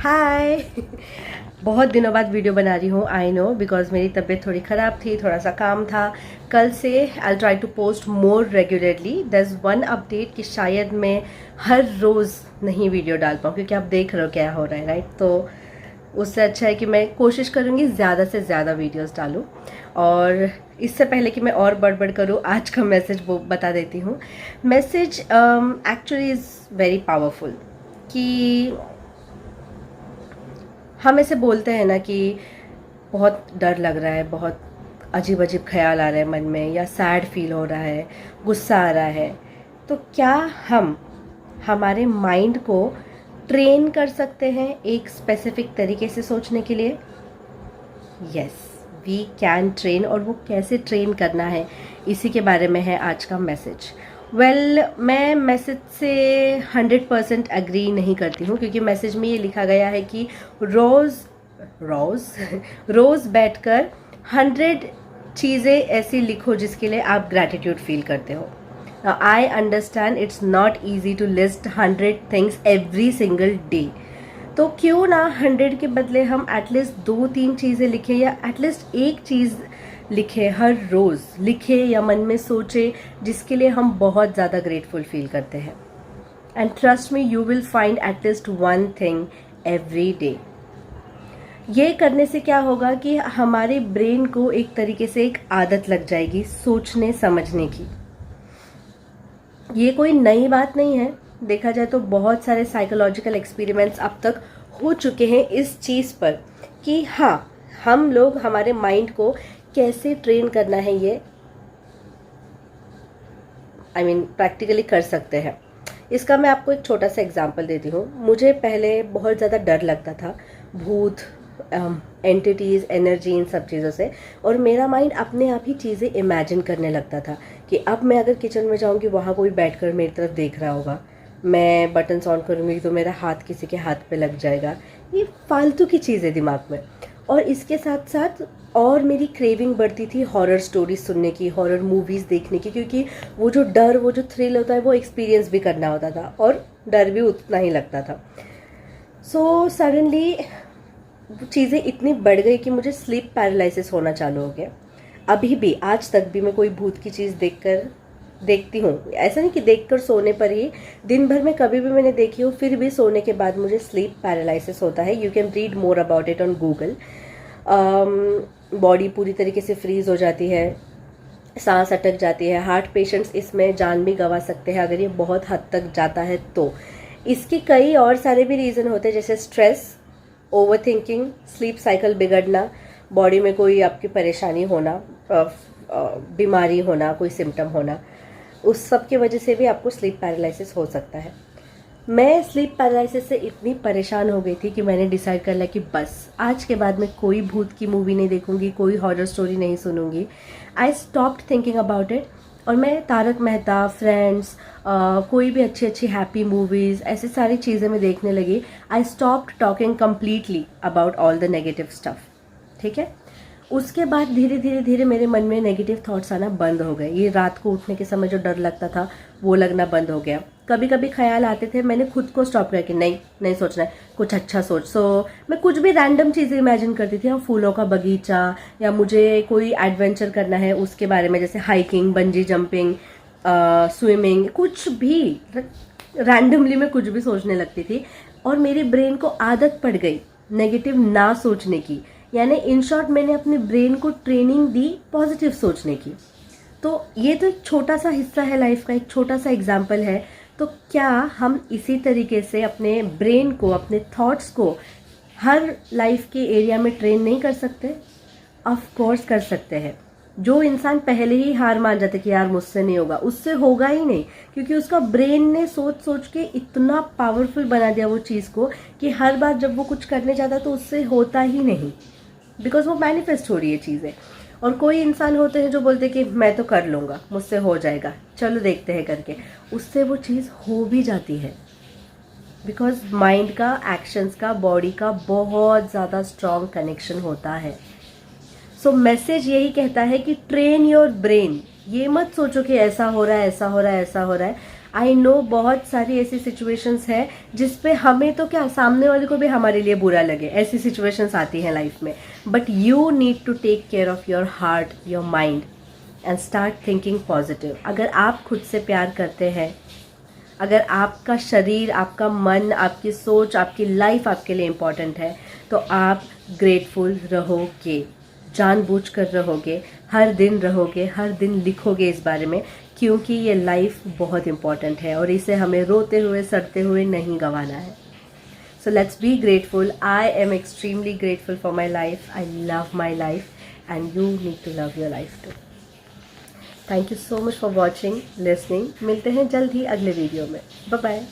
हाय। बहुत दिनों बाद वीडियो बना रही हूँ, आई नो, बिकॉज मेरी तबीयत थोड़ी ख़राब थी, थोड़ा सा काम था। कल से I try to post more regularly. This one update कि शायद मैं हर रोज़ नहीं वीडियो डाल पाऊँ, क्योंकि आप देख रहे हो क्या हो रहा है, राइट। तो उससे अच्छा है कि मैं कोशिश करूँगी ज़्यादा से ज़्यादा वीडियोस डालूँ। और इससे पहले कि मैं और बड़बड़ करूँ, आज का मैसेज वो बता देती हूँ। Message actually is very powerful. कि हम ऐसे बोलते हैं ना कि बहुत डर लग रहा है, बहुत अजीब अजीब ख्याल आ रहे हैं मन में, या सैड फील हो रहा है, गुस्सा आ रहा है। तो क्या हम हमारे माइंड को ट्रेन कर सकते हैं एक स्पेसिफिक तरीके से सोचने के लिए? Yes, we can train. और वो कैसे ट्रेन करना है, इसी के बारे में है आज का मैसेज। मैं मैसेज से 100% एग्री नहीं करती हूँ, क्योंकि मैसेज में ये लिखा गया है कि रोज़ रोज़ रोज़ बैठकर 100 चीज़ें ऐसी लिखो जिसके लिए आप ग्रैटिट्यूड फील करते हो। I understand it's not easy to list 100 things every single day. तो क्यों ना 100 के बदले हम एटलीस्ट 2-3 चीज़ें लिखें, या एटलीस्ट एक चीज़ लिखे, हर रोज़ लिखे या मन में सोचे जिसके लिए हम बहुत ज़्यादा ग्रेटफुल फील करते हैं। And trust me, you will find at least one thing every day. ये करने से क्या होगा कि हमारे ब्रेन को एक तरीके से एक आदत लग जाएगी सोचने समझने की। ये कोई नई बात नहीं है, देखा जाए तो बहुत सारे साइकोलॉजिकल एक्सपेरिमेंट्स अब तक हो चुके हैं इस चीज़ पर कि हाँ, हम लोग हमारे माइंड को कैसे ट्रेन करना है, ये प्रैक्टिकली कर सकते हैं। इसका मैं आपको एक छोटा सा एग्जांपल देती हूँ। मुझे पहले बहुत ज़्यादा डर लगता था भूत, एंटिटीज़, एनर्जी, इन सब चीज़ों से। और मेरा माइंड अपने आप ही चीज़ें इमेजिन करने लगता था कि अब मैं अगर किचन में जाऊँगी, वहाँ कोई बैठकर मेरी तरफ देख रहा होगा, मैं बटन्स ऑन करूँगी तो मेरा हाथ किसी के हाथ पे लग जाएगा। ये फालतू की चीज़ें दिमाग में। और इसके साथ साथ और मेरी क्रेविंग बढ़ती थी हॉरर स्टोरीज सुनने की, हॉरर मूवीज़ देखने की, क्योंकि वो जो डर, वो जो थ्रिल होता है, वो एक्सपीरियंस भी करना होता था और डर भी उतना ही लगता था। सो सडनली चीज़ें इतनी बढ़ गई कि मुझे स्लीप पैरालिसिस होना चालू हो गया। अभी भी, आज तक भी मैं कोई भूत की चीज़ देखती हूँ, ऐसा नहीं कि देखकर सोने पर ही, दिन भर में कभी भी मैंने देखी हो, फिर भी सोने के बाद मुझे स्लीप पैरालिसिस होता है। You can read more about it on Google. Body पूरी तरीके से फ्रीज हो जाती है, सांस अटक जाती है। हार्ट पेशेंट्स इसमें जान भी गंवा सकते हैं अगर ये बहुत हद तक जाता है तो। इसके कई और सारे भी रीज़न होते हैं, जैसे stress, over thinking, sleep cycle बिगड़ना, बॉडी में कोई आपकी परेशानी होना, बीमारी होना, कोई सिम्टम होना, उस सब की वजह से भी आपको स्लीप पैरालिसिस हो सकता है। मैं स्लीप पैरालिसिस से इतनी परेशान हो गई थी कि मैंने डिसाइड कर लिया कि बस आज के बाद मैं कोई भूत की मूवी नहीं देखूंगी, कोई हॉरर स्टोरी नहीं सुनूंगी। I stopped thinking about it. और मैं तारक मेहता, फ्रेंड्स, कोई भी अच्छी अच्छी हैप्पी मूवीज़, ऐसी सारी चीज़ें मैं देखने लगी। I stopped talking completely about all the negative stuff. ठीक है। उसके बाद धीरे धीरे धीरे मेरे मन में नेगेटिव थॉट्स आना बंद हो गए। ये रात को उठने के समय जो डर लगता था, वो लगना बंद हो गया। कभी कभी ख्याल आते थे, मैंने खुद को स्टॉप किया कि नहीं सोचना है, कुछ अच्छा सोच। सो मैं कुछ भी रैंडम चीज़ें इमेजिन करती थी, फूलों का बगीचा, या मुझे कोई एडवेंचर करना है उसके बारे में, जैसे हाइकिंग, बंजी जंपिंग, स्विमिंग, कुछ भी रैंडमली मैं कुछ भी सोचने लगती थी। और मेरे ब्रेन को आदत पड़ गई नेगेटिव ना सोचने की। यानी इन शॉर्ट, मैंने अपने ब्रेन को ट्रेनिंग दी पॉजिटिव सोचने की। तो ये तो एक छोटा सा हिस्सा है लाइफ का, एक छोटा सा एग्जाम्पल है। तो क्या हम इसी तरीके से अपने ब्रेन को, अपने थॉट्स को हर लाइफ के एरिया में ट्रेन नहीं कर सकते? ऑफ कोर्स कर सकते हैं। जो इंसान पहले ही हार मान जाता है कि यार मुझसे नहीं होगा, उससे होगा ही नहीं, क्योंकि उसका ब्रेन ने सोच सोच के इतना पावरफुल बना दिया वो चीज़ को कि हर बार जब वो कुछ करने जाता तो उससे होता ही नहीं, बिकॉज वो मैनिफेस्ट हो रही है चीज़ें। और कोई इंसान होते हैं जो बोलते हैं कि मैं तो कर लूँगा, मुझसे हो जाएगा, चलो देखते हैं करके, उससे वो चीज़ हो भी जाती है। बिकॉज माइंड का, एक्शंस का, बॉडी का बहुत ज़्यादा स्ट्रॉन्ग कनेक्शन होता है। सो मैसेज यही कहता है कि ट्रेन योर ब्रेन। ये मत सोचो कि ऐसा हो रहा है, ऐसा हो रहा है, ऐसा हो रहा है। आई नो बहुत सारी ऐसी सिचुएशंस है जिस पे हमें तो क्या, सामने वाले को भी हमारे लिए बुरा लगे, ऐसी सिचुएशंस आती हैं लाइफ में. But you need to take care of your heart, your mind and start thinking positive. अगर आप खुद से प्यार करते हैं, अगर आपका शरीर, आपका मन, आपकी सोच, आपकी लाइफ आपके लिए इम्पॉर्टेंट है, तो आप ग्रेटफुल रहोगे, जानबूझकर रहोगे, हर दिन रहोगे, हर दिन लिखोगे इस बारे में, क्योंकि ये लाइफ बहुत इम्पॉर्टेंट है और इसे हमें रोते हुए सड़ते हुए नहीं गंवाना है. So let's be grateful. I am extremely grateful for my life. I love my life and you need to love your life too. Thank you so much for watching, listening. मिलते हैं जल्द ही अगले वीडियो में. Bye bye.